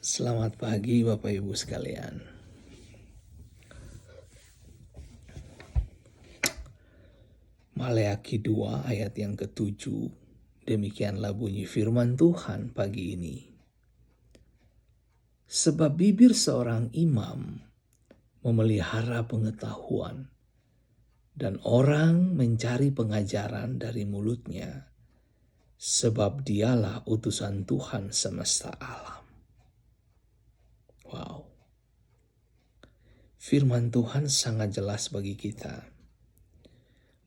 Selamat pagi Bapak Ibu sekalian. Maleakhi 2 ayat yang ke-7. Demikianlah bunyi firman Tuhan pagi ini. Sebab bibir seorang imam memelihara pengetahuan, dan orang mencari pengajaran dari mulutnya, sebab dialah utusan Tuhan semesta alam. Wow. Firman Tuhan sangat jelas bagi kita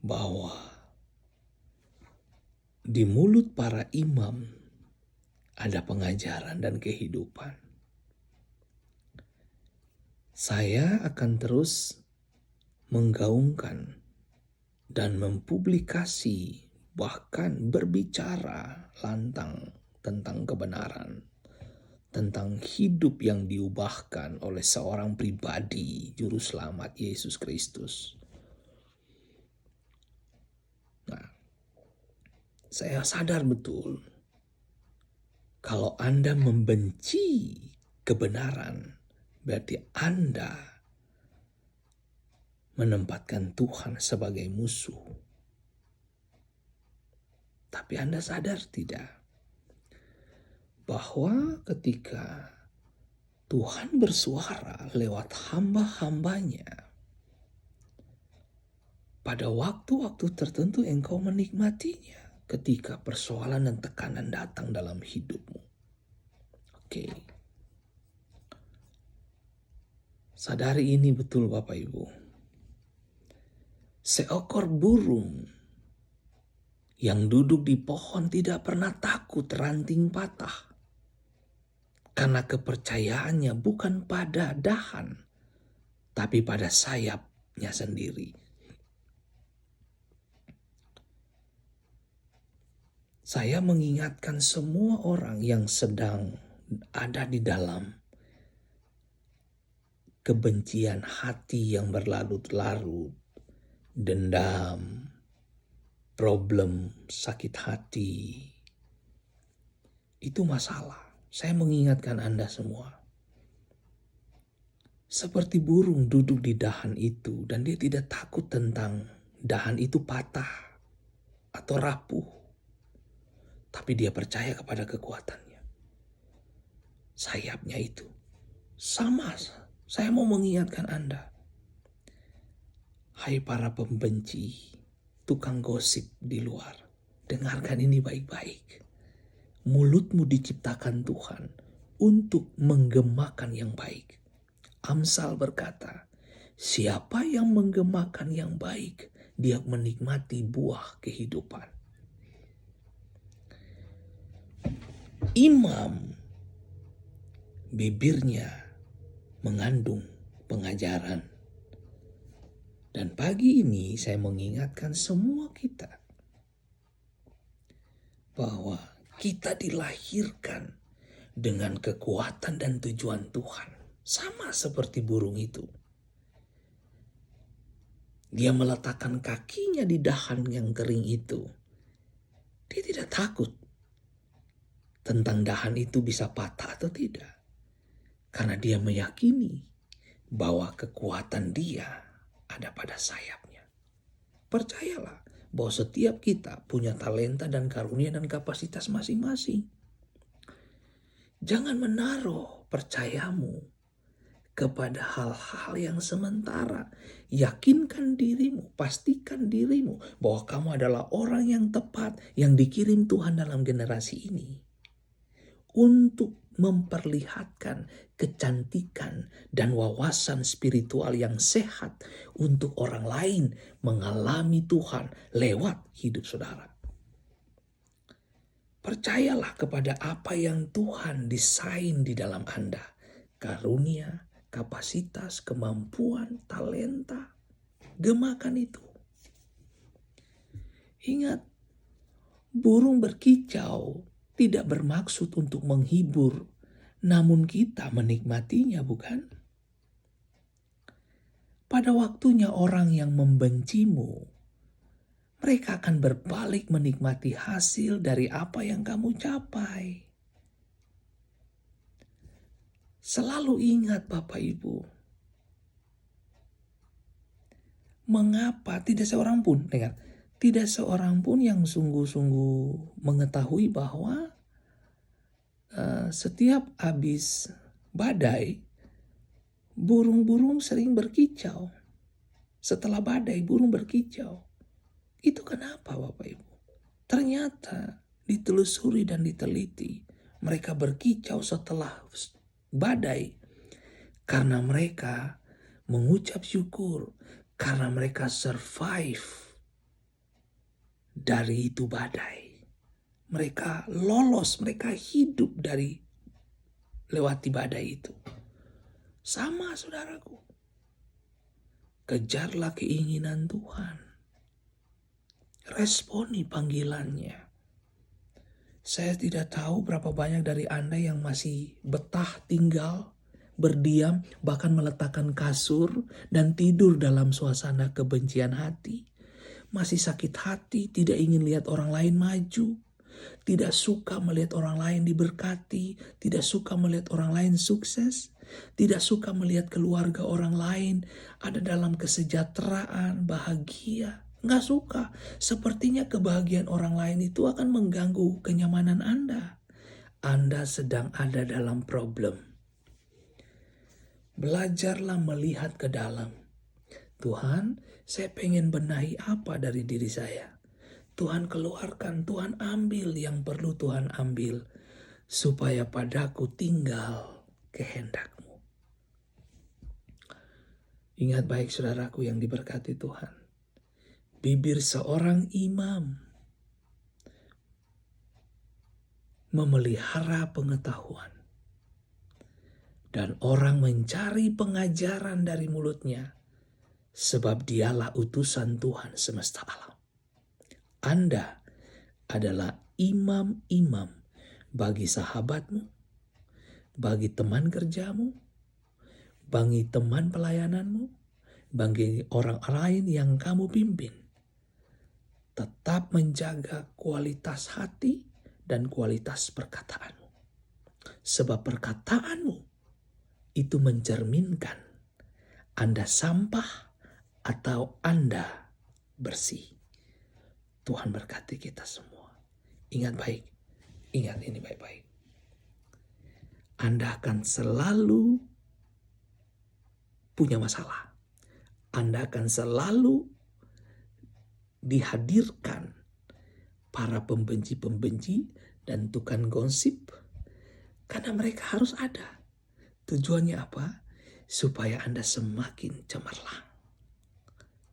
bahwa di mulut para imam ada pengajaran dan kehidupan. Saya akan terus menggaungkan dan mempublikasi, bahkan berbicara lantang tentang kebenaran, tentang hidup yang diubahkan oleh seorang pribadi, Juru Selamat Yesus Kristus. Nah, saya sadar betul kalau Anda membenci kebenaran, berarti Anda menempatkan Tuhan sebagai musuh. Tapi Anda sadar tidak bahwa ketika Tuhan bersuara lewat hamba-hambanya, pada waktu-waktu tertentu engkau menikmatinya ketika persoalan dan tekanan datang dalam hidupmu. Oke. Sadari ini betul Bapak Ibu. Seekor burung yang duduk di pohon tidak pernah takut ranting patah, karena kepercayaannya bukan pada dahan, tapi pada sayapnya sendiri. Saya mengingatkan semua orang yang sedang ada di dalam kebencian hati yang berlarut-larut, dendam, problem, sakit hati. Itu masalah. Saya mengingatkan Anda semua. Seperti burung duduk di dahan itu dan dia tidak takut tentang dahan itu patah atau rapuh. Tapi dia percaya kepada kekuatannya. Sayapnya itu. Sama. Saya mau mengingatkan Anda. Hai para pembenci, tukang gosip di luar, dengarkan ini baik-baik. Mulutmu diciptakan Tuhan untuk menggemakan yang baik. Amsal berkata, siapa yang menggemakan yang baik, dia menikmati buah kehidupan. Imam, bibirnya mengandung pengajaran. Dan pagi ini saya mengingatkan semua kita bahwa kita dilahirkan dengan kekuatan dan tujuan Tuhan. Sama seperti burung itu. Dia meletakkan kakinya di dahan yang kering itu. Dia tidak takut tentang dahan itu bisa patah atau tidak. Karena dia meyakini bahwa kekuatan dia ada pada sayapnya. Percayalah bahwa setiap kita punya talenta dan karunia dan kapasitas masing-masing. Jangan menaruh percayamu kepada hal-hal yang sementara. Yakinkan dirimu, pastikan dirimu bahwa kamu adalah orang yang tepat yang dikirim Tuhan dalam generasi ini untuk memperlihatkan kecantikan dan wawasan spiritual yang sehat untuk orang lain mengalami Tuhan lewat hidup saudara. Percayalah kepada apa yang Tuhan desain di dalam Anda. Karunia, kapasitas, kemampuan, talenta. Gemakan itu. Ingat, burung berkicau tidak bermaksud untuk menghibur, namun kita menikmatinya, bukan? Pada waktunya orang yang membencimu, mereka akan berbalik menikmati hasil dari apa yang kamu capai. Selalu ingat Bapak Ibu, mengapa tidak seorang pun, dengar, tidak seorang pun yang sungguh-sungguh mengetahui bahwa setiap habis badai, burung-burung sering berkicau. Setelah badai, burung berkicau. Itu kenapa Bapak Ibu? Ternyata ditelusuri dan diteliti, mereka berkicau setelah badai karena mereka mengucap syukur, karena mereka survive dari itu badai. Mereka lolos, mereka hidup dari lewati badai itu. Sama saudaraku, kejarlah keinginan Tuhan. Responi panggilannya. Saya tidak tahu berapa banyak dari Anda yang masih betah tinggal, berdiam, bahkan meletakkan kasur dan tidur dalam suasana kebencian hati. Masih sakit hati, tidak ingin lihat orang lain maju. Tidak suka melihat orang lain diberkati, tidak suka melihat orang lain sukses, tidak suka melihat keluarga orang lain ada dalam kesejahteraan, bahagia. Nggak suka. Sepertinya kebahagiaan orang lain itu akan mengganggu kenyamanan Anda. Anda sedang ada dalam problem. Belajarlah melihat ke dalam. Tuhan, saya pengen benahi apa dari diri saya? Tuhan keluarkan, Tuhan ambil yang perlu Tuhan ambil. Supaya padaku tinggal kehendak-Mu. Ingat baik saudaraku yang diberkati Tuhan. Bibir seorang imam memelihara pengetahuan. Dan orang mencari pengajaran dari mulutnya. Sebab dialah utusan Tuhan semesta alam. Anda adalah imam-imam bagi sahabatmu, bagi teman kerjamu, bagi teman pelayananmu, bagi orang lain yang kamu pimpin. Tetap menjaga kualitas hati dan kualitas perkataanmu. Sebab perkataanmu itu mencerminkan Anda sampah atau Anda bersih. Tuhan berkati kita semua. Ingat baik, ingat ini baik-baik. Anda akan selalu punya masalah. Anda akan selalu dihadirkan para pembenci-pembenci dan tukang gosip. Karena mereka harus ada. Tujuannya apa? Supaya Anda semakin cemerlang.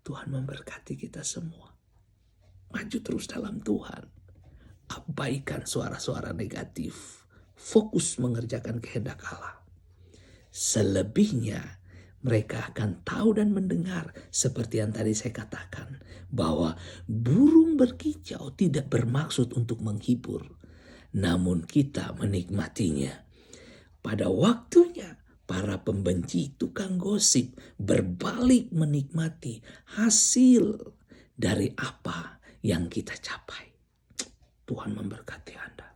Tuhan memberkati kita semua. Maju terus dalam Tuhan. Abaikan suara-suara negatif. Fokus mengerjakan kehendak Allah. Selebihnya mereka akan tahu dan mendengar seperti yang tadi saya katakan. Bahwa burung berkicau tidak bermaksud untuk menghibur. Namun kita menikmatinya. Pada waktunya para pembenci tukang gosip berbalik menikmati hasil dari apa yang kita capai. Tuhan memberkati Anda.